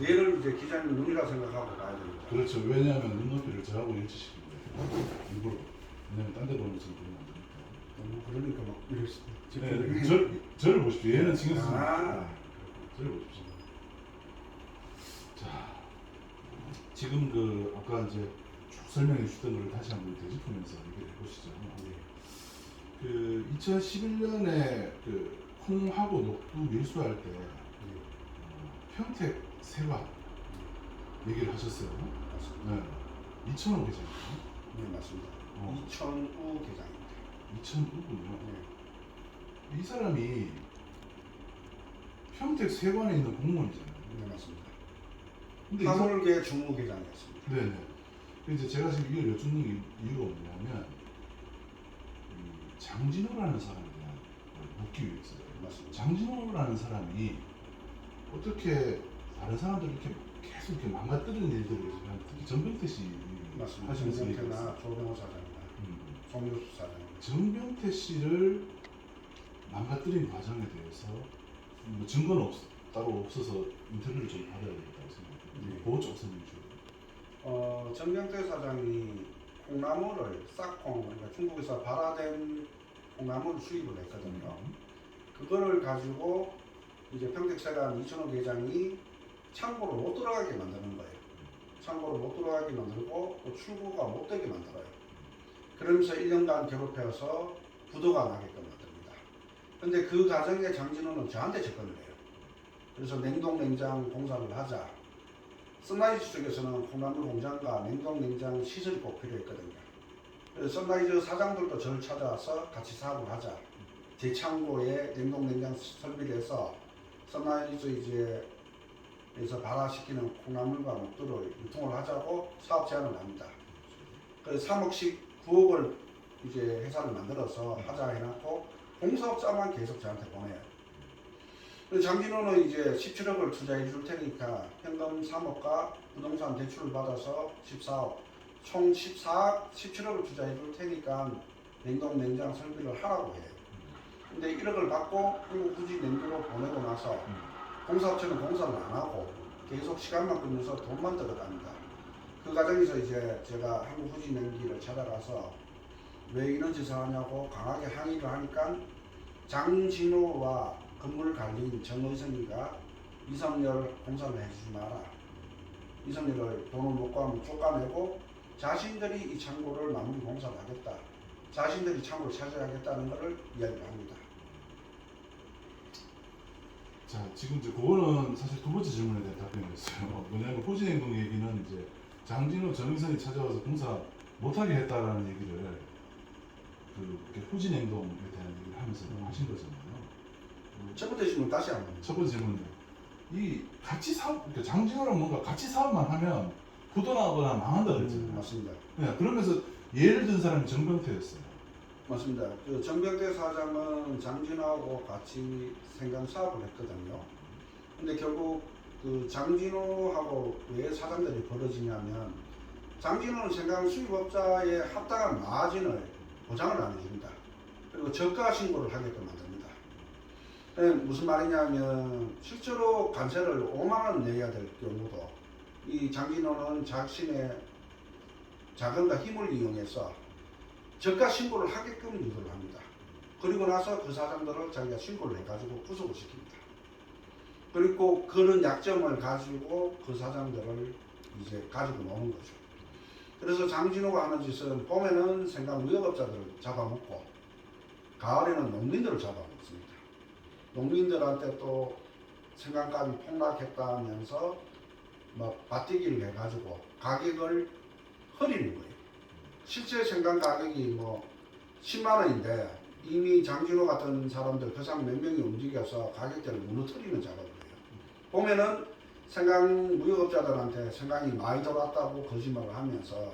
얘를 이제 기자님 눈이라 생각하고 봐야 됩니다. 그렇죠. 왜냐하면 눈높이를 저하고 일치시킨 거예요. 일부러. 왜냐면 딴 데 보면서 보면 안 되니까. 그러니까 막 이럴 수. 네, 저를 보십시오. 얘는 신경 쓰지 아. 마세요. 저를 보십시오. 자, 지금 그 아까 이제 쭉 설명해 주셨던 걸 다시 한번 되짚으면서 얘기를 해보시죠. 그 2011년에 그 콩하고 녹두 밀수할 때 평택 세관 얘기를 하셨어요. 맞습니다. 네. 2,000호 계장이요. 네, 맞습니다. 어. 이천우 계장입니다. 2,000호군요. 네. 이 사람이 평택 세관에 있는 공무원이잖아요. 네, 맞습니다. 근데 화물계 주무계장이었습니다. 네네. 이제 제가 지금 이걸 여쭙는 이유가 뭐냐면 장진호라는 사람에 대한 걸 묻기 위해서요. 맞습니다. 장진호라는 사람이 어떻게 다른 사람들 이렇게 계속 이렇게 망가뜨리는 일들을 특히 전병태 씨 맞습니다. 하시면서 정병태나 조병호 사장이나 송유수 사장. 정병태 씨를 망가뜨린 과정에 대해서 뭐 증거는 따로 없어서 인터뷰를 좀 받아야 되겠다고 생각합니다. 네. 그거 좀 설명해 주세요. 정병태 사장이 콩나물을 싹콩, 그러니까 중국에서 발화된 콩나물을 수입을 했거든요. 그거를 가지고 이제 평택세관 이천호 계장이 창고로 못 들어가게 만드는 거예요. 창고로 못 들어가게 만들고 또 출고가 못 되게 만들어요. 그러면서 1년간 괴롭혀서 부도가 나게끔 만듭니다. 근데 그 과정에 장진호는 저한테 접근을 해요. 그래서 냉동 냉장 공사를 하자. 선라이즈 쪽에서는 콩나물 공장과 냉동 냉장 시설이 꼭 필요했거든요. 그래서 선라이즈 사장들도 저를 찾아와서 같이 사업을 하자. 제 창고에 냉동 냉장 설비를 해서 선라이즈 이제 에서 발화시키는 콩나물과 녹두를 유통을 하자고 사업 제안을 합니다. 그래서 3억씩 9억을 이제 회사를 만들어서 하자 해놓고 공사업자만 계속 저한테 보내요. 그래서 장진호는 이제 17억을 투자해 줄 테니까 현금 3억과 부동산 대출을 받아서 14억, 총 17억을 투자해 줄 테니까 냉동 냉장 설비를 하라고 해요. 근데 1억을 받고 한국 후지 냉동으로 보내고 나서 공사업체는 공사를 안 하고 계속 시간만 끌면서 돈만 들어갑니다. 그 과정에서 이제 제가 한국 후지 냉기를 찾아가서 왜 이런 짓을 하냐고 강하게 항의를 하니까 장진호와 건물 관리인 정의성이가 이성열 공사를 해주지 마라. 이성열을 돈을 못 구하면 쫓아내고 자신들이 이 창고를 마무리 공사를 하겠다. 자신들이 창고를 차지하겠다는 것을 이야기를 합니다. 자, 지금 이제 그거는 사실 두 번째 질문에 대한 답변이었어요. 뭐냐면 호진행동 얘기는 이제 장진호 정의선이 찾아와서 공사 못하게 했다라는 얘기를 그 호진행동에 대한 얘기를 하면서 하신 거잖아요. 첫 번째 질문 다시 한번. 첫 번째 질문은 이 같이 사업, 그러니까 장진호랑 뭔가 같이 사업만 하면 부도나거나 망한다 그랬잖아요. 맞습니다. 네, 그러면서 예를 든 사람이 정병태였어요. 맞습니다. 그 정병태 사장은 장진호하고 같이 생강 사업을 했거든요. 근데 결국 그 장진호하고 왜 사장들이 벌어지냐면 장진호는 생강 수입업자의 합당한 마진을 보장을 안 해줍니다. 그리고 저가 신고를 하게끔 만듭니다. 무슨 말이냐면 실제로 관세를 5만 원 내야 될 경우도 이 장진호는 자신의 자금과 힘을 이용해서 저가 신고를 하게끔 유도를 합니다. 그리고 나서 그 사장들을 자기가 신고를 해가지고 구속을 시킵니다. 그리고 그런 약점을 가지고 그 사장들을 이제 가지고 노는 거죠. 그래서 장진호가 하는 짓은 봄에는 생강 무역업자들을 잡아먹고 가을에는 농민들을 잡아먹습니다. 농민들한테 또 생강값이 폭락했다면서 뭐 밭뛰기를 해가지고 가격을 흐리는 거예요. 실제 생강 가격이 뭐 10만 원인데 이미 장진호 같은 사람들 그상 몇 명이 움직여서 가격대를 무너뜨리는 작업을 해요. 보면은 생강 무역업자들한테 생강이 많이 들어왔다고 거짓말을 하면서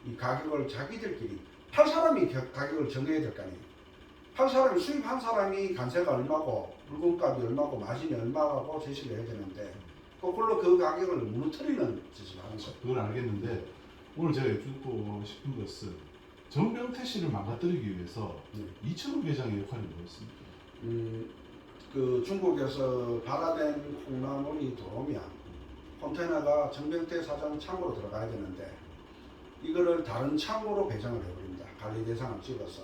이 가격을 자기들끼리 팔 사람이 가격을 정해야 될 거 아니에요. 팔 사람이 수입한 사람이 관세가 얼마고 물건값이 얼마고 마진이 얼마라고 제시를 해야 되는데 거꾸로 그 가격을 무너뜨리는 짓을 하는 거예요. 그건 알겠는데 오늘 제가 여쭙고 싶은 것은 정병태 씨를 망가뜨리기 위해서 이천호 계장의 역할이 뭐였습니까? 그 중국에서 발화된 콩나물이 들어오면 컨테이너가 정병태 사장 창고로 들어가야 되는데 이거를 다른 창고로 배정을 해버립니다. 관리 대상을 찍어서.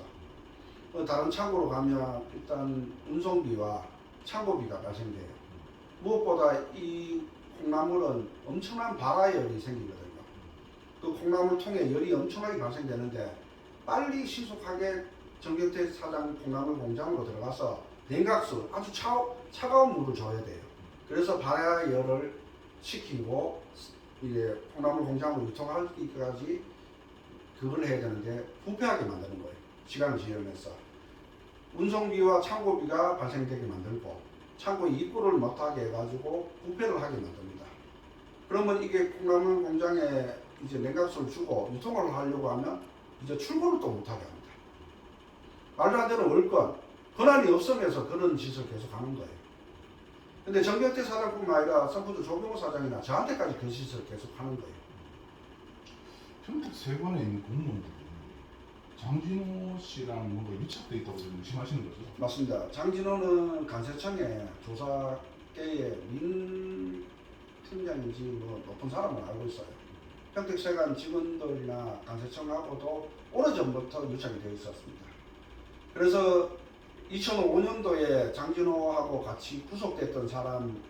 다른 창고로 가면 일단 운송비와 창고비가 발생돼요. 무엇보다 이 콩나물은 엄청난 발화열이 생기거든요. 그 콩나물 통에 열이 엄청나게 발생되는데 빨리 신속하게 정경태 사장 콩나물 공장으로 들어가서 냉각수 아주 차가운 물을 줘야 돼요. 그래서 발화열을 시키고 이제 콩나물 공장으로 유통하기까지 그걸 해야 되는데 부패하게 만드는 거예요. 시간을 지연해서 운송비와 창고비가 발생되게 만들고 창고 입구를 못하게 해가지고 부패를 하게 만듭니다. 그러면 이게 콩나물 공장에 이제 냉각수를 주고 유통을 하려고 하면 이제 출고를 또 못하게 합니다. 말도 안 되는 월권, 권한이 없으면서 그런 짓을 계속 하는 거예요. 근데 정경태 사장뿐만 아니라 선푸드 조병호 사장이나 저한테까지 그 짓을 계속 하는 거예요. 평택세관에 있는 공무원들이 장진호 씨랑 뭔가 유착돼 있다고 지금 의심하시는 거죠? 맞습니다. 장진호는 간세청의 조사계의 민 팀장인지 뭐 높은 사람을 알고 있어요. 평택세관 직원들이나 간세청하고도 오래전부터 유착이 되어 있었습니다. 그래서 2005년도에 장진호하고 같이 구속됐던 사람,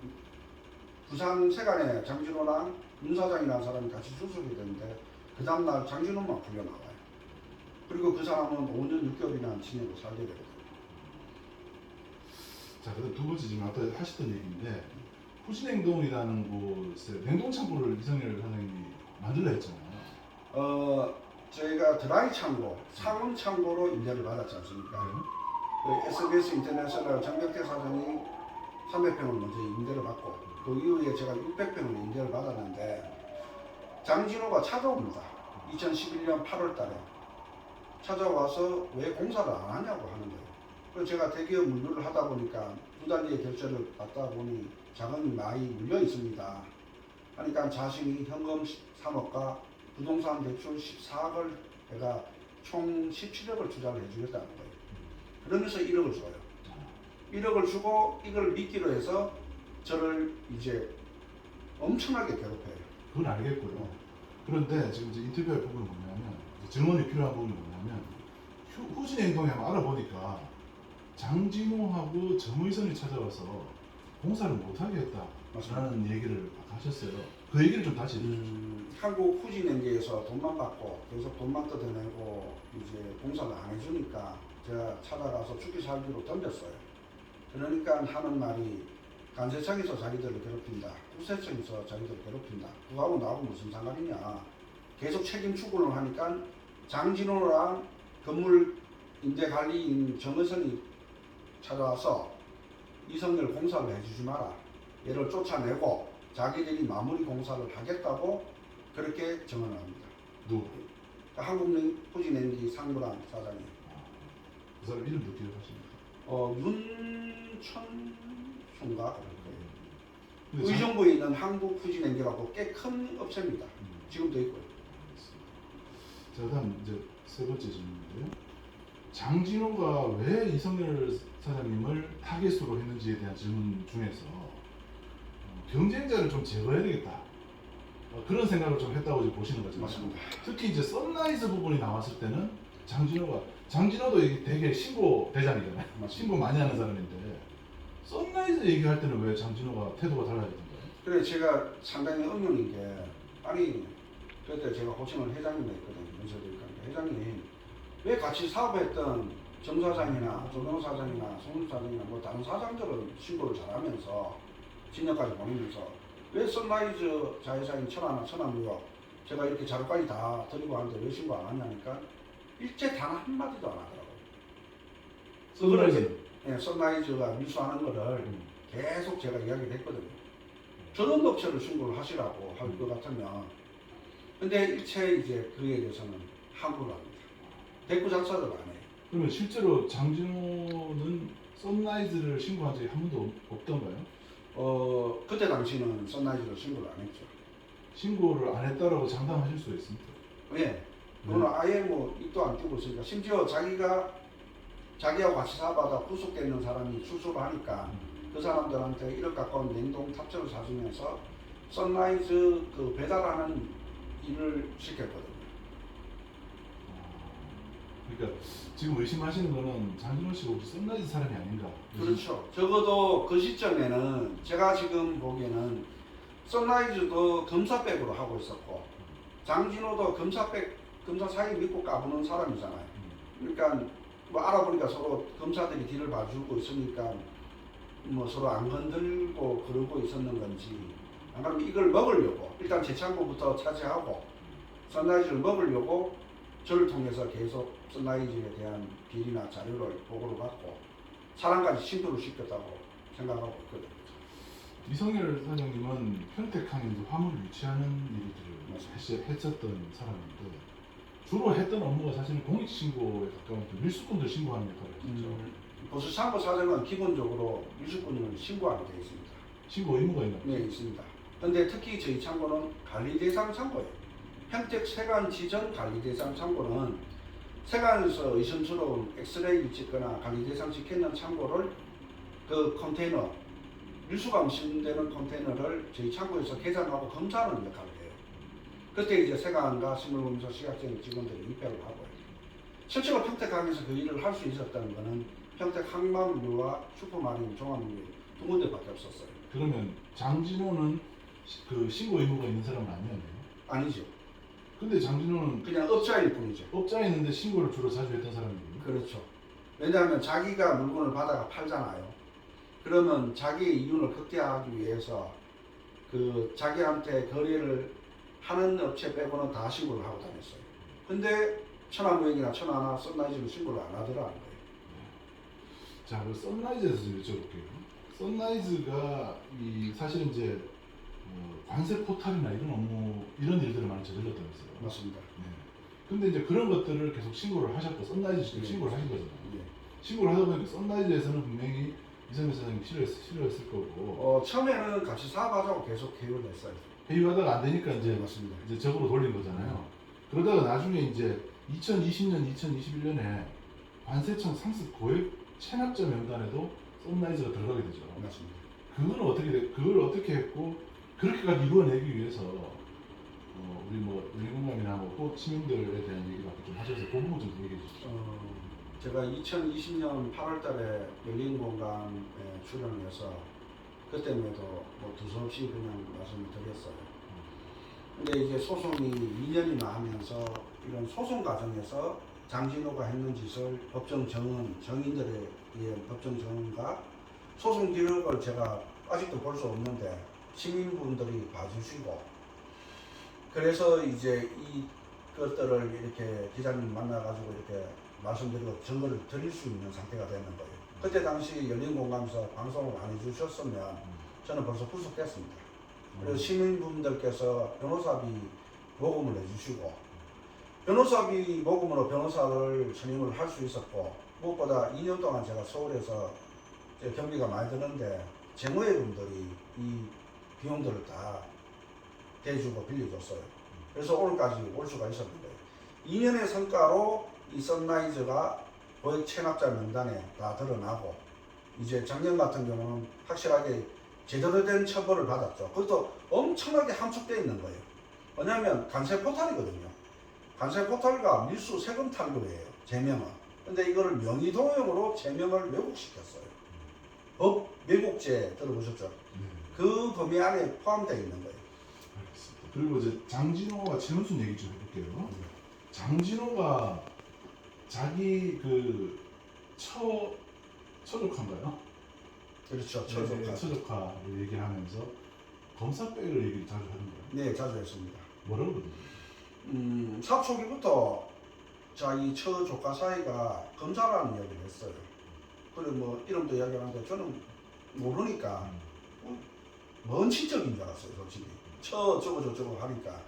부산세관에 장진호랑 윤 사장이라는 사람이 같이 출석이 됐는데 그 다음날 장진호만 풀려나와요. 그리고 그 사람은 5년 6개월이나 징역을 살게 되거든요. 자, 그다음 두 번째 지금 아까 하셨던 얘기인데 후진행동이라는 곳에 냉동창고를 이성열 사장님이 만들라 했잖아요. 저희가 드라이 창고, 상온 창고로 임대를 받았지 않습니까? 그 SBS 인터내셔널 정경태 사장이 300평을 먼저 임대를 받고 그 이후에 제가 600평을 임대를 받았는데 장진호가 찾아옵니다. 2011년 8월 달에 찾아와서 왜 공사를 안 하냐고 하는 거예요. 그래서 제가 대기업 물류를 하다 보니까 두 달 뒤에 결제를 받다 보니 자금이 많이 물려 있습니다. 하니까 자신이 현금 3억과 부동산 대출 14억을 내가 총 17억을 투자를 해주겠다는 거예요. 그러면서 1억을 줘요. 1억을 주고 이걸 미끼로 해서 저를 이제 엄청나게 괴롭혀요. 그건 알겠고요. 그런데 지금 이제 인터뷰할 부분은 뭐냐면 증언이 필요한 부분이 뭐냐면 후진행동에 한번 알아보니까 장진호하고 정의선이 찾아와서 공사를 못하게 했다라는 얘기를 하셨어요. 그 얘기를 좀 다시 해주십시오. 한국 후진행계에서 돈만 받고 계속 돈만 뜯어내고 이제 공사를 안 해주니까 제가 찾아가서 죽기 살기로 덤볐어요. 그러니까 하는 말이 간세청에서 자기들을 괴롭힌다, 국세청에서 자기들을 괴롭힌다. 그거하고 나하고 무슨 상관이냐. 계속 책임 추구를 하니까 장진호랑 건물 임대관리인 정의선이 찾아와서 이성열 공사를 해주지 마라. 얘를 쫓아내고 자기들이 마무리 공사를 하겠다고 그렇게 증언을 합니다. 누구? 한국후진행기 상무랑 사장이. 그 사람 이름도 기억하십니까? 윤천순가 그럴 거예요. 의정부에 있는 한국후진행기라고 꽤 큰 업체입니다. 지금도 있고요. 자, 그다음 이제 세 번째 질문인데요. 장진호가 왜 이성열 사장님을 타겟으로 했는지에 대한 질문 중에서 경쟁자를 좀 제거해야 되겠다. 그런 생각을 좀 했다고 이제 보시는 거죠. 맞습니다. 특히 이제 썬라이즈 부분이 나왔을 때는 장진호도 이게 되게 신고 대장이잖아요. 맞습니다. 신고 많이 하는 사람인데 썬라이즈 얘기할 때는 왜 장진호가 태도가 달라졌던가요? 그래 제가 상당히 의문인 게 아니 그때 제가 호칭을 회장님 했거든요. 문서드니까 회장님 왜 같이 사업했던 정 사장이나 조병호 사장이나 송윤 사장이나 뭐 다른 사장들은 신고를 잘하면서 진역까지 보내면서 왜 썬라이즈 자회사인 천안무역 제가 이렇게 자료까지 다 드리고 하는데 왜 신고 안 하냐니까 일체 단 한마디도 안 하더라고요. 썬라이즈? 네, 썬라이즈가 밀수하는 거를 계속 제가 이야기를 했거든요. 저런 업체를 신고를 하시라고 할 것 같으면 근데 일체 이제 그에 대해서는 항고를 합니다. 대꾸 작사를 안 해요. 그러면 실제로 장진호는 썬라이즈를 신고한 적이 한 번도 없던가요? 그때 당시는 썬라이즈를 신고를 안 했죠. 신고를 안 했다라고 장담하실 수 있습니까? 왜? 그거는 아예 뭐 입도 안 띄고 있으니까 심지어 자기하고 같이 사업하다 구속돼 있는 사람이 출소를 하니까 그 사람들한테 1억 가까운 냉동 탑재를 사주면서 선라이즈 그 배달하는 일을 시켰거든요. 그러니까 지금 의심하시는 거는 장진호 씨가 혹시 선라이즈 사람이 아닌가? 그렇죠. 적어도 그 시점에는 제가 지금 보기에는 선라이즈도 검사백으로 하고 있었고 장진호도 검사 사이 믿고 까부는 사람이잖아요. 그러니까 뭐 알아보니까 서로 검사들이 뒤를 봐주고 있으니까 뭐 서로 안 건들고 그러고 있었는 건지 안 그러면 이걸 먹으려고 일단 제 창고부터 차지하고 선라이즈를 먹으려고 저를 통해서 계속 선라이즈에 대한 비리나 자료를 보고를 받고 사람까지 신고를 시켰다고 생각하고 있거든요. 이성열 사장님은 평택항에 이제 화물을 유치하는 일들을 했었던 사람인데 주로 했던 업무가 사실은 공익신고에 가까운 그 밀수꾼들 신고하는 역할을 했죠. 보수창고 사정은 기본적으로 밀수꾼을 신고하게 되어 있습니다. 신고 의무가 있나요? 네, 있습니다. 근데 특히 저희 창고는 관리대상 창고예요. 평택 세관 지정 관리대상 창고는 세관에서 의심스러운 엑스레이를 찍거나 관리대상 찍히는 창고를 그 컨테이너 밀수가 음식되는 컨테이너를 저희 창고에서 개장하고 검사하는 역할을 해요. 그때 이제 세관과 식물검사 시각적인 직원들이 입회를 하고요. 실제로 평택항에서 그 일을 할 수 있었다는 것은 평택 항만물류와 슈퍼마린 종합물류 두 군데밖에 없었어요. 그러면 장진호는 그 신고 의무가 있는 사람은 아니었네요. 아니죠. 근데 장진호는 그냥 업자일 뿐이죠. 업자였는데 신고를 주로 자주 했던 사람이거든요. 그렇죠. 왜냐하면 자기가 물건을 받아가 팔잖아요. 그러면 자기의 이윤을 극대화하기 위해서 그 자기한테 거래를 하는 업체 빼고는 다 신고를 하고 다녔어요. 근데 천하무역이나 천하나 선라이즈는 신고를 안 하더라는 거예요. 자, 그 선라이즈에서 좀 여쭤볼게요. 선라이즈가 이 사실은 이제 관세 포탈이나 이런 업무 이런 일들을 많이 저질렀다면서요. 맞습니다. 네. 근데 이제 그런 것들을 계속 신고를 하셨고 선라이즈도 네. 신고를 하신 거잖아요. 예. 신고를 하다 보니까 선라이즈에서는 분명히 이성민 사장님 싫어했을 거고 처음에는 같이 사업하자고 계속 계획을 했어요. 회의하다가 안 되니까 네, 이제 맞습니다. 적으로 돌린 거잖아요. 그러다가 나중에 이제 2020년, 2021년에 관세청 상습 고액 체납자 명단에도 선라이즈가 들어가게 되죠. 맞습니다. 그걸 어떻게 했고 그렇게까지 이루어내기 위해서 우리 뭐 열린공감이나 뭐 시민들에 대한 얘기밖에 좀 하셔서 그 부분 좀 얘기해 주시죠. 제가 2020년 8월달에 열린공감에 출연을 해서 그때에도 뭐 두서없이 그냥 말씀을 드렸어요. 근데 이제 소송이 2년이나 하면서 이런 소송 과정에서 장진호가 했는 짓을 법정 정은, 정인들에 의한 법정 정은과 소송 기록을 제가 아직도 볼 수 없는데 시민분들이 봐주시고 그래서 이제 이것들을 이렇게 기자님 만나가지고 이렇게 말씀드리고 증거를 드릴 수 있는 상태가 되는 거예요. 그때 당시 열린공감에서 방송을 안 해주셨으면 저는 벌써 후속됐습니다. 그래서 시민분들께서 변호사비 모금을 해주시고 변호사비 모금으로 변호사를 선임을 할 수 있었고 무엇보다 2년 동안 제가 서울에서 경비가 많이 드는데 재무회분들이 이 비용들을 다 대주고 빌려줬어요. 그래서 오늘까지 올 수가 있었는 거예요. 2년의 성과로 이 선라이즈가 고액 체납자 명단에 다 드러나고 이제 작년 같은 경우는 확실하게 제대로 된 처벌을 받았죠. 그것도 엄청나게 함축되어 있는 거예요. 왜냐하면 관세 포탈이거든요. 관세 포탈과 밀수 세금 탈루예요. 제명은. 근데 이거를 명의도용으로 제명을 왜곡시켰어요. 법 왜곡죄 들어보셨죠? 네. 그 범위 안에 포함되어 있는 거예요. 알겠습니다. 그리고 이제 장진호와 최은순 얘기 좀 해볼게요. 장진호가 자기 그 처조카인가요? 그렇죠. 처조카를 얘기를 하면서 검사백을 얘기를 자주 하는 거예요. 네, 자주 했습니다. 뭐라고 그러던가요? 사업 초기부터 자기 처조카 사이가 검사라는 이야기를 했어요. 그리고 뭐 이름도 이야기하는데 저는 모르니까 먼 친척인 줄 알았어요, 솔직히. 저쩌고 하니까.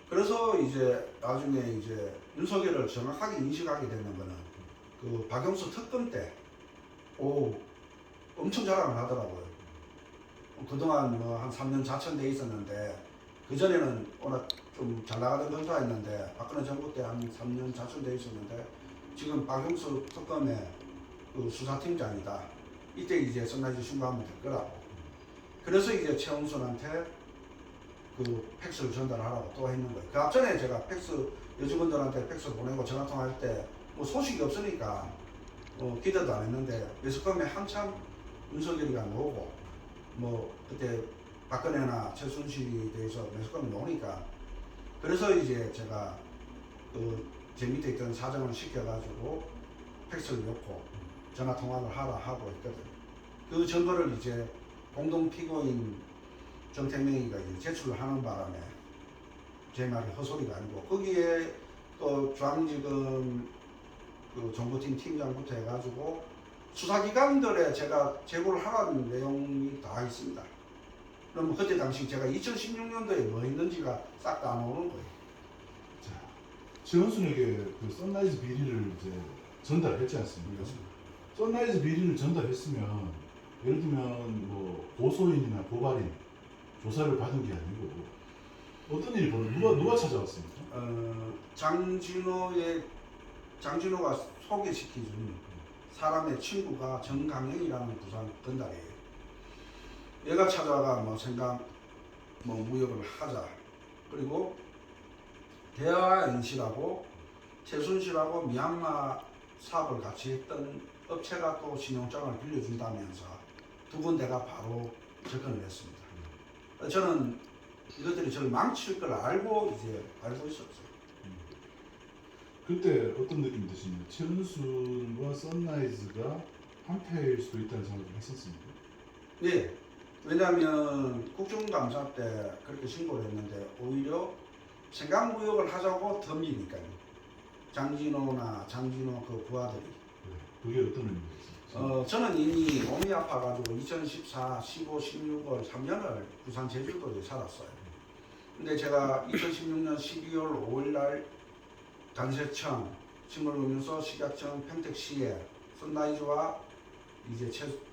그래서 이제 나중에 이제 윤석열을 정확하게 인식하게 되는 거는 그 박영수 특검 때, 엄청 자랑을 하더라고요. 그동안 뭐 한 3년 자천돼 있었는데, 그전에는 워낙 좀 잘 나가던 검사였는데, 박근혜 정부 때 한 3년 자천돼 있었는데, 지금 박영수 특검의 그 수사팀장이다. 이때 이제 선라이즈 신고하면 될 거라고. 그래서 이제 최은순한테 그 팩스를 전달하라고 또 했는 거예요. 그 앞전에 제가 팩스 여직원들한테 팩스 보내고 전화 통화할 때 뭐 소식이 없으니까 기대도 안 했는데 매스컴에 한참 윤석열이가 나오고 뭐 그때 박근혜나 최순실에 대해서 매스컴이 나오니까 그래서 이제 제가 제 밑에 있던 사정을 시켜가지고 팩스를 넣고 전화 통화를 하라 하고 했거든. 그 증거를 이제 공동 피고인 정태명이가 이제 제출을 하는 바람에 제 말이 헛소리가 아니고 거기에 또 중앙지검 그 정보팀 팀장부터 해가지고 수사기관들에 제가 제보를 하라는 내용이 다 있습니다. 그럼 그때 당시 제가 2016년도에 뭐 했는지가 싹 다 나오는 거예요. 자, 최은순에게 그 선라이즈 비리를 이제 전달했지 않습니까? 선라이즈 비리를 전달했으면 예를 들면 뭐 고소인이나 고발인 조사를 받은 게 아니고 어떤 일이 누가 찾아왔습니까? 장진호가 소개시켜준 사람의 친구가 정강영이라는 부산 건달이에요. 얘가 찾아가 무역을 하자. 그리고 대화NC라고 최순실하고 미얀마 사업을 같이 했던 업체가 또 신용장을 빌려준다면서 두 군데가 바로 접근을 했습니다. 저는 이것들이 저를 망칠 걸 알고 있었어요. 그때 어떤 느낌이 드십니까? 최은순과 선라이즈가 한패일 수도 있다는 생각을 했었습니까? 네. 왜냐하면 국정감사 때 그렇게 신고를 했는데 오히려 생각무역을 하자고 덤비니까요. 장진호 그 부하들이. 그게 어떤 의미였어요? 저는 이미 몸이 아파가지고 2014, 15, 16월 3년을 부산 제주도에 살았어요. 근데 제가 2016년 12월 5일날 단세청, 식물음료수, 식약청, 평택시에 선라이즈와 이제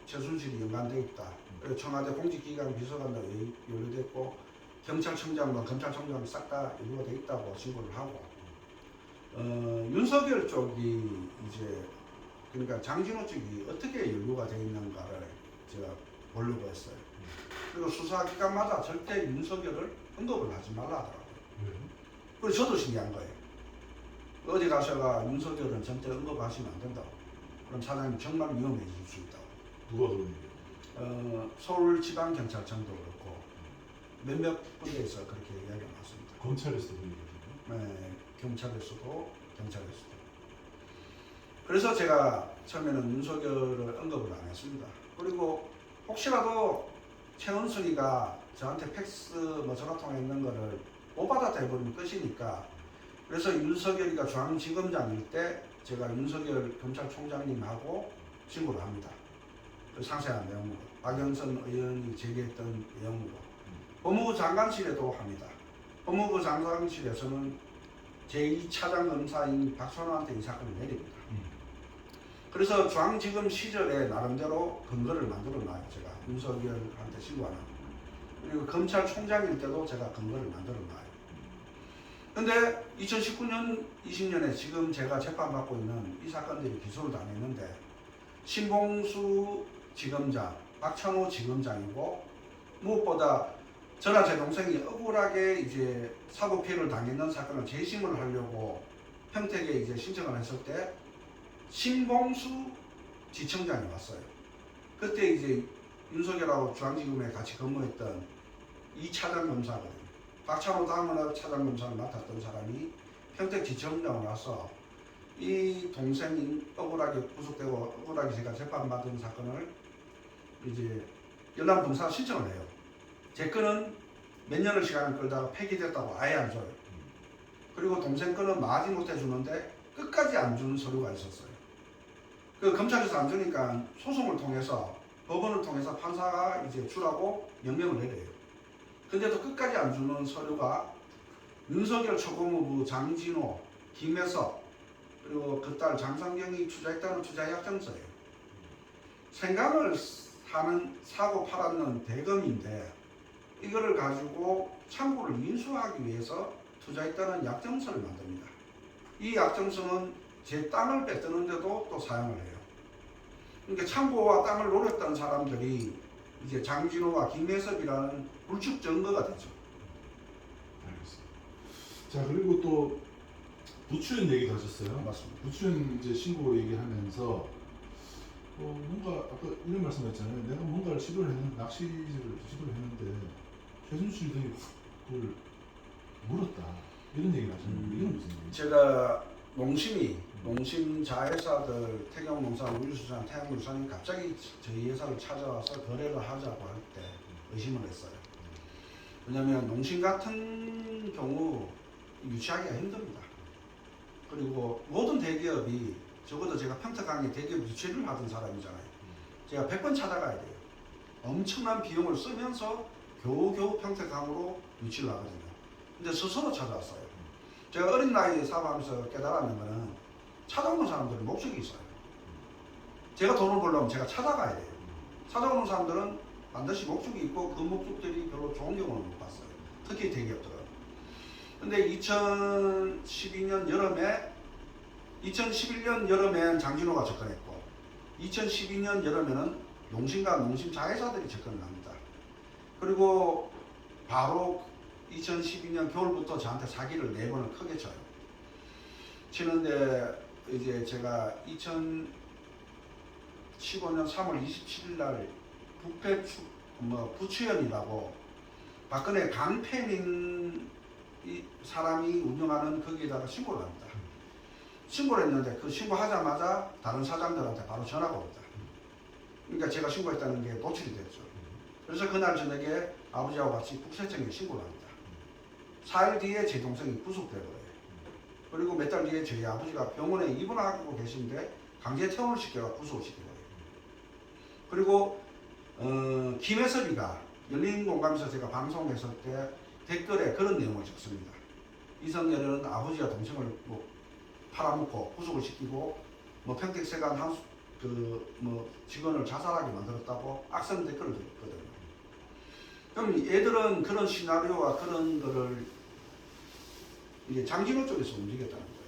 최순실이 연관되어 있다. 그리고 청와대 공직기관 비서관도 연루됐고 경찰청장과 검찰청장 싹 다 연루가 되어 있다고 신고를 하고 윤석열 쪽이 이제 그러니까 장진호 쪽이 어떻게 연루가 되어 있는가를 제가 보려고 했어요. 그리고 수사기관마다 절대 윤석열을 언급을 하지 말라 하더라고요. 그래서 저도 신기한 거예요. 어디 가셔가 윤석열은 절대 언급하시면 안 된다고. 그럼 사장님 정말 위험해질 수 있다고. 누가 그런 얘기예요? 서울지방경찰청도 그렇고 몇몇 군데에서 그렇게 이야기가 나왔습니다. 검찰에서도 그런 얘기예요? 네, 경찰에서도 경찰에서도. 그래서 제가 처음에는 윤석열을 언급을 안 했습니다. 그리고 혹시라도 최은순이가 저한테 팩스 전화 통화했는 거를 못 받았다 해버리면 끝이니까 그래서 윤석열이가 중앙지검장일 때 제가 윤석열 검찰총장님하고 신고를 합니다. 그 상세한 내용으로 박영선 의원이 제기했던 내용으로 법무부 장관실에도 합니다. 법무부 장관실에서는 제2차장 검사인 박선호한테 이 사건을 내립니다. 그래서 중앙지검 시절에 나름대로 근거를 만들어놔요. 제가 윤석열한테 신고하는. 그리고 검찰총장일 때도 제가 근거를 만들어놔요. 근데 2019년, 20년에 지금 제가 재판받고 있는 이 사건들이 기소를 당했는데 신봉수 지검장, 박찬호 지검장이고 무엇보다 저나 제 동생이 억울하게 이제 사고 피해를 당했는 사건을 재심을 하려고 평택에 이제 신청을 했을 때 신봉수 지청장이 왔어요. 그때 이제 윤석열하고 중앙지검에 같이 근무했던 2차장 검사거든요. 박찬호 다음으로 차장 검사를 맡았던 사람이 평택 지청장으로 와서 이 동생이 억울하게 구속되고 억울하게 제가 재판받은 사건을 이제 연남동사 신청을 해요. 제 건은 몇 년을 시간을 끌다가 폐기됐다고 아예 안 줘요. 그리고 동생 건은 마지못해 주는데 끝까지 안 주는 서류가 있었어요. 그 검찰에서 안 주니까 소송을 통해서 법원을 통해서 판사가 이제 주라고 명령을 내려요. 근데도 끝까지 안 주는 서류가 윤석열 초고무부 장진호, 김혜석 그리고 그 딸 장성경이 투자했다는 투자약정서예요. 생강을 사는 사고 팔았는 대금인데 이거를 가지고 창고를 인수하기 위해서 투자했다는 약정서를 만듭니다. 이 약정서는 제 땅을 뺏드는데도 또 사용을 해요. 그러니까 창고와 땅을 노렸던 사람들이 이제 장진호와 김혜섭이라는 불축 증거가 되죠. 자, 그리고 또 부추연 얘기도 하셨어요. 맞습니다. 부추연 이제 신고 얘기하면서 뭔가 아까 이런 말씀하셨잖아요. 내가 뭔가를 시도를 했는데 낚시를 시도를 했는데 최순실 등이 그걸 물었다 이런 얘기를 하셨는데 이건 무슨 얘기예요? 제가 농심 자회사들 태경농산, 우유수산, 태양물산이 갑자기 저희 회사를 찾아와서 거래를 하자고 할 때 의심을 했어요. 왜냐하면 농심 같은 경우 유치하기가 힘듭니다. 그리고 모든 대기업이 적어도 제가 평택항에 대기업 유치를 하던 사람이잖아요. 제가 100번 찾아가야 돼요. 엄청난 비용을 쓰면서 겨우겨우 평택항으로 유치를 하거든요. 근데 스스로 찾아왔어요. 제가 어린 나이에 사업하면서 깨달았는 거는 찾아오는 사람들은 목적이 있어요. 제가 돈을 벌려면 제가 찾아가야 돼요. 찾아오는 사람들은 반드시 목적이 있고 그 목적들이 별로 좋은 경우는 못 봤어요. 특히 대기업들은. 근데 2011년 여름엔 장진호가 접근했고 2012년 여름에는 농심과 농심 자회사들이 접근을 합니다. 그리고 바로 2012년 겨울부터 저한테 사기를 4번을 크게 쳐요. 치는데 이제 제가 2015년 3월 27일 날 부추연이라고 박근혜 강패민 이 사람이 운영하는 거기에다가 신고를 합니다. 신고를 했는데 그 신고하자마자 다른 사장들한테 바로 전화가 옵니다. 그러니까 제가 신고했다는 게 노출이 됐죠. 그래서 그날 저녁에 아버지하고 같이 국세청에 신고를 합니다. 4일 뒤에 제 동생이 구속되고요. 그리고 몇 달 뒤에 저희 아버지가 병원에 입원하고 계신데 강제 퇴원을 시켜서 구속을 시켜요. 그리고 김혜섭이가 열린공감에서 제가 방송했을 때 댓글에 그런 내용을 적습니다. 이성열은 아버지와 동생을 팔아먹고 구속을 시키고 평택세관 직원을 자살하게 만들었다고 악성 댓글을 적거든요. 그럼 얘들은 그런 시나리오와 그런 거를 이게 장진호 쪽에서 움직였다는 거예요.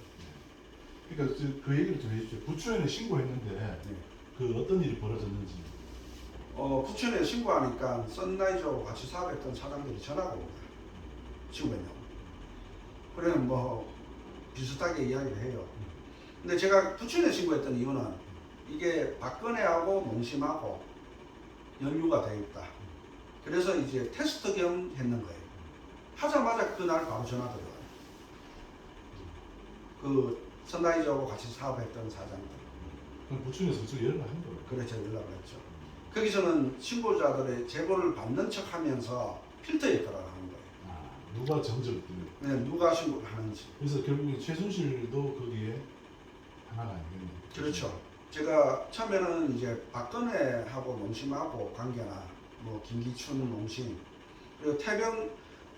그러니까 그 얘기를 좀 해주세요. 부추연에 신고했는데 네. 그 어떤 일이 벌어졌는지. 부천에 신고하니까 선라이즈하고 같이 사업했던 사장들이 전화가 옵니다. 신고했냐고. 그러면 비슷하게 이야기를 해요. 근데 제가 부천에 신고했던 이유는 이게 박근혜하고 농심하고 연루가 되어 있다. 그래서 이제 테스트 겸 했는 거예요. 하자마자 그날 바로 전화 들어와요. 그 선라이즈하고 같이 사업했던 사장들. 그럼 부천에서 그쪽 연락을 한 거예요. 그래서 연락을 했죠. 거기서는 신고자들의 제보를 받는 척 하면서 필터 역할을 하는 거예요. 누가 정적을 뜨는. 네, 누가 신고를 하는지. 그래서 결국에 최순실도 거기에 하나가 아니겠네요. 그렇죠. 제가 처음에는 이제 박근혜하고 농심하고 관계나 김기춘 농심 그리고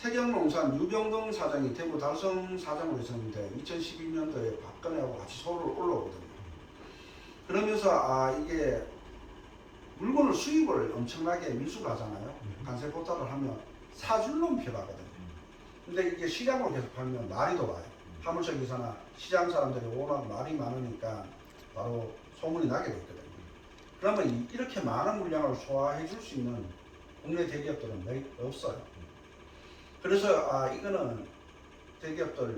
태경농산 유병동 사장이 대구 달성 사장으로 있었는데 2012년도에 박근혜하고 같이 서울을 올라오거든요. 그러면서 이게 물건을 수입을 엄청나게 밀수를 하잖아요. 관세 포탈을 하면 사줄론 필요하거든요. 근데 이게 시장으로 계속 팔면 말이 더 와요. 화물차 기사나 시장 사람들이 워낙 말이 많으니까 바로 소문이 나게 됐거든요. 그러면 이렇게 많은 물량을 소화해 줄 수 있는 국내 대기업들은 없어요. 그래서 이거는 대기업들이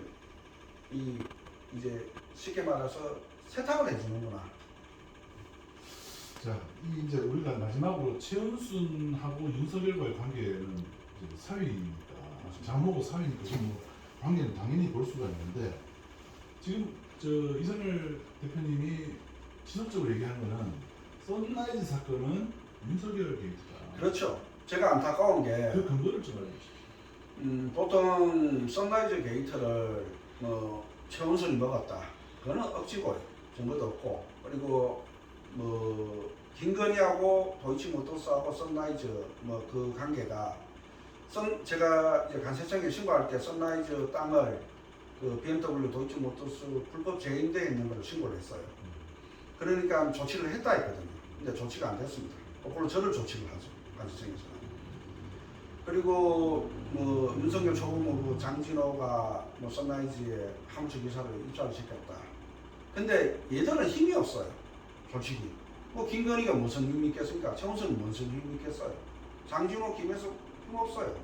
이제 쉽게 말해서 세탁을 해주는구나. 자, 이제 우리가 마지막으로 최은순하고 윤석열과의 관계는 이제 사위니까 장모고 사위니까 좀 관계는 당연히 볼 수가 있는데 지금 이선열 대표님이 지속적으로 얘기하는 거는 선라이즈 사건은 윤석열 게이트다. 그렇죠. 제가 안타까운 게 그 근거를 좀 알려주십시오. 보통 선라이즈 게이트를 최은순이 먹었다. 그거는 억지고요. 증거도 없고 그리고 김건희하고 도이치모터스하고 선라이즈 그 관계가 제가 이제 관세청에 신고할 때 선라이즈 땅을 그 BMW 도이치모터스 불법 재임대에 있는 걸 신고를 했어요. 그러니까 조치를 했다 했거든요. 근데 조치가 안 됐습니다. 거꾸로 저를 조치를 하죠. 관세청에서는. 그리고 윤석열 초보무부 장진호가 선라이즈에 화물차 기사를 입사를 시켰다. 근데 얘들은 힘이 없어요. 솔직히. 김건희가 무슨 힘이 있겠습니까? 최은순이 무슨 힘이 있겠어요? 장진호, 김혜수 힘 없어요.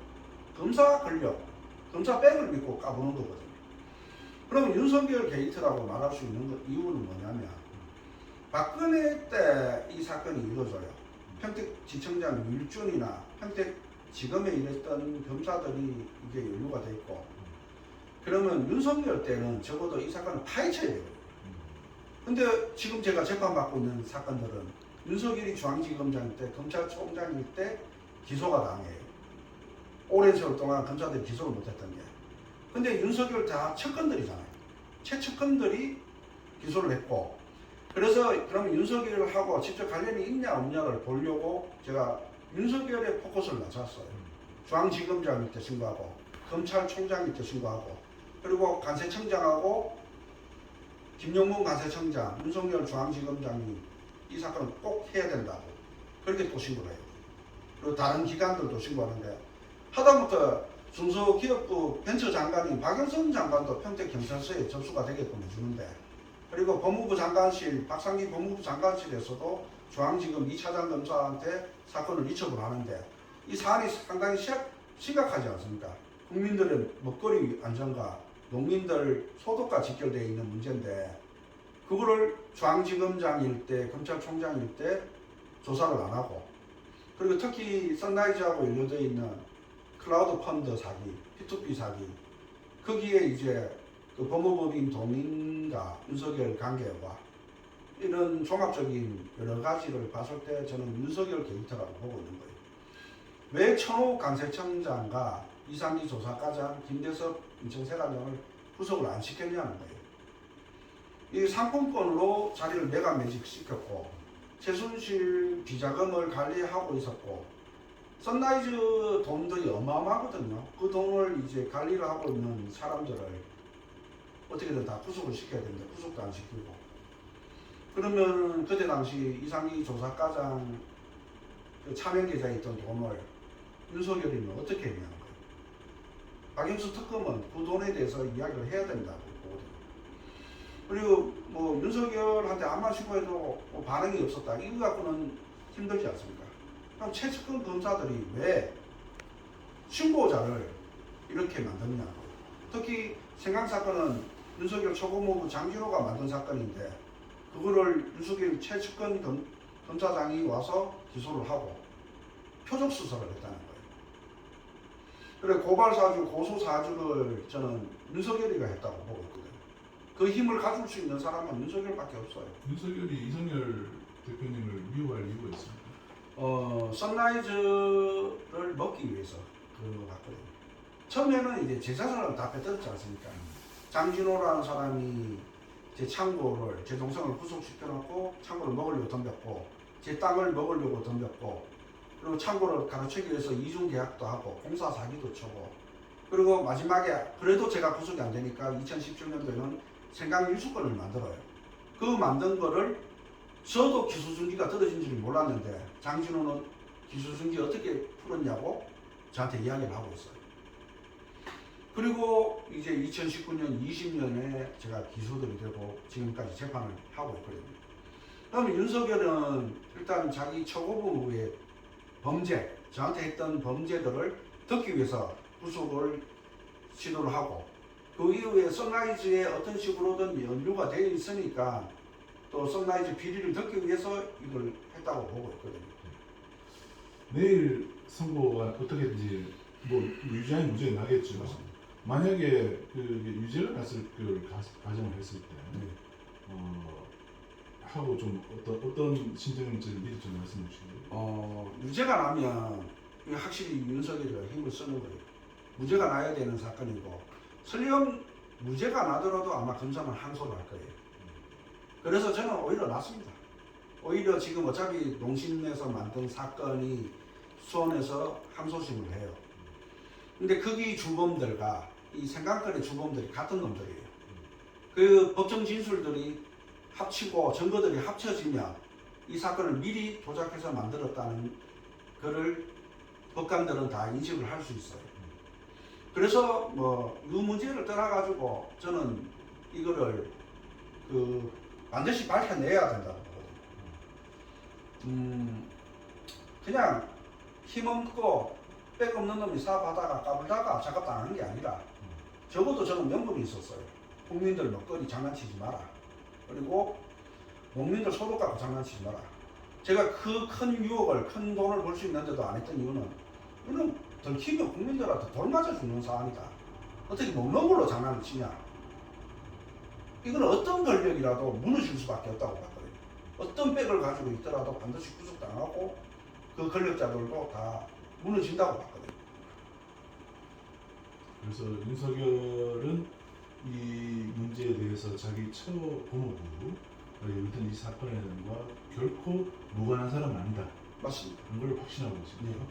검사 권력, 검사 백을 믿고 까부는 거거든요. 그러면 윤석열 게이트라고 말할 수 있는 이유는 뭐냐면 박근혜 때 이 사건이 이루어져요. 평택지청장 율준이나 평택지검에 일했던 검사들이 이게 연루가 돼 있고, 그러면 윤석열 때는 적어도 이 사건을 파헤쳐야 돼요. 근데 지금 제가 재판받고 있는 사건들은 윤석열이 중앙지검장일 때, 검찰총장일 때 기소가 당해요. 오랜 세월 동안 검사들이 기소를 못했던 게. 근데 윤석열 다 측근들이잖아요. 최측근들이 기소를 했고, 그래서 그러면 윤석열하고 직접 관련이 있냐 없냐를 보려고 제가 윤석열의 포커스를 낮췄어요. 중앙지검장일 때 신고하고, 검찰총장일 때 신고하고, 그리고 간세청장하고 김용문 간세청장, 윤석열 중앙지검장이 이 사건을 꼭 해야 된다고 그렇게 또 신고를 해요. 그리고 다른 기관들도 신고하는데, 하다못해 중소기업부 벤처장관인 박영선 장관도 평택경찰서에 접수가 되게끔 해주는데, 그리고 법무부 장관실, 박상기 법무부 장관실에서도 중앙지검 2차장 검사한테 사건을 이첩을 하는데, 이 사안이 상당히 심각하지 않습니까? 국민들의 먹거리 안전과 농민들 소득과 직결되어 있는 문제인데, 그거를 중앙지검장일 때, 검찰총장일 때 조사를 안 하고, 그리고 특히 선라이즈하고 연루되어 있는 클라우드 펀드 사기, P2P 사기, 거기에 이제 그 법무법인 동인과 윤석열 관계와 이런 종합적인 여러 가지를 봤을 때 저는 윤석열 게이트라고 보고 있는 거예요. 왜 천호 강세청장과 이상기 조사과장, 김대섭 인천세관장을 구속을 안 시켰냐는 거예요. 이 상품권으로 자리를 매각매직시켰고, 최순실 비자금을 관리하고 있었고, 선라이즈 돈들이 어마어마하거든요. 그 돈을 이제 관리를 하고 있는 사람들을 어떻게든 다 구속을 시켜야 됩니다. 구속도 안 시키고. 그러면 그때 당시 이상기 조사과장 그 차명계좌에 있던 돈을 윤석열이는 어떻게 했냐는 거예요. 박영수 특검은 그 돈에 대해서 이야기를 해야 된다고 보거든요. 그리고 뭐 윤석열한테 암만 신고해도 뭐 반응이 없었다. 이거 갖고는 힘들지 않습니까? 그럼 최측근 검사들이 왜 신고자를 이렇게 만드냐고. 특히 생강 사건은 윤석열 초고모부 장진호가 만든 사건인데, 그거를 윤석열 최측근 검사장이 와서 기소를 하고 표적 수사를 했다는 거예요. 그래 고발사주, 고소사주를 저는 윤석열이가 했다고 보고 있거든요. 그 힘을 가질 수 있는 사람은 윤석열밖에 없어요. 윤석열이 이성열 대표님을 미워할 이유가 있습니까? 선라이즈를 먹기 위해서 그런 것 같거든요. 처음에는 이제 제 자산을 다 뺏었지 않습니까? 장진호라는 사람이 제 창고를, 제 동생을 구속시켜놓고 창고를 먹으려고 덤볐고, 제 땅을 먹으려고 덤볐고, 그리고 창고를 가로채기 위해서 이중 계약도 하고 공사 사기도 쳐고, 그리고 마지막에 그래도 제가 구속이 안 되니까 2017년도에는 생강 일수권을 만들어요. 그 만든 거를 저도 기소중지가 떨어진 줄 몰랐는데 장진호는 기소중지 어떻게 풀었냐고 저한테 이야기를 하고 있어요. 그리고 이제 2019년, 20년에 제가 기소들이 되고 지금까지 재판을 하고 있거든요. 그러면 윤석열은 일단 자기 처고부의 범죄, 저한테 했던 범죄들을 덮기 위해서 구속을 시도를 하고, 그 이후에 선라이즈에 어떤 식으로든 연루가 되어 있으니까 또 선라이즈 비리를 덮기 위해서 이걸 했다고 보고 있거든요. 내일 선고가 어떻게든지 뭐 유죄 아닌 무죄 나겠죠. 만약에 그 유죄를 갔을 그 가정을 했을 때 하고 좀 어떤 심정인지를 미리 좀 말씀해 주시고요. 유죄가 나면 확실히 윤석열이가 힘을 쓰는 거예요. 무죄가 나야 되는 사건이고, 설령 무죄가 나더라도 아마 검사는 항소를 할 거예요. 그래서 저는 오히려 낫습니다. 오히려 지금 어차피 농심에서 만든 사건이 수원에서 항소심을 해요. 근데 거기 주범들과 이 생강권의 주범들이 같은 놈들이에요. 그 법정 진술들이 합치고 증거들이 합쳐지면 이 사건을 미리 조작해서 만들었다는 거를 법관들은 다 인식을 할 수 있어요. 그래서 뭐 이 문제를 떠나가지고 저는 이거를 반드시 밝혀내야 된다고 보거든요. 그냥 힘없고 백 없는 놈이 사업하다가 까불다가 작업당한 게 아니라 적어도 저는 명분이 있었어요. 국민들 먹거리 장난치지 마라. 그리고 농민들 소득 갖고 장난치지 마라. 제가 그 큰 유혹을, 큰 돈을 벌 수 있는데도 안 했던 이유는 이거는 들키면 국민들한테 돌 맞아 죽는 사안이다. 어떻게 먹는 걸로 장난을 치냐. 이건 어떤 권력이라도 무너질 수밖에 없다고 봤거든요. 어떤 백을 가지고 있더라도 반드시 구속당하고 그 권력자들도 다 무너진다고 봤거든요. 그래서 윤석열은 이 문제에 대해서 자기 처고모부 일단 이 사건과 결코 무관한 사람은 아니다. 맞습니다. 그런 걸 확신하고 있습니다. 네.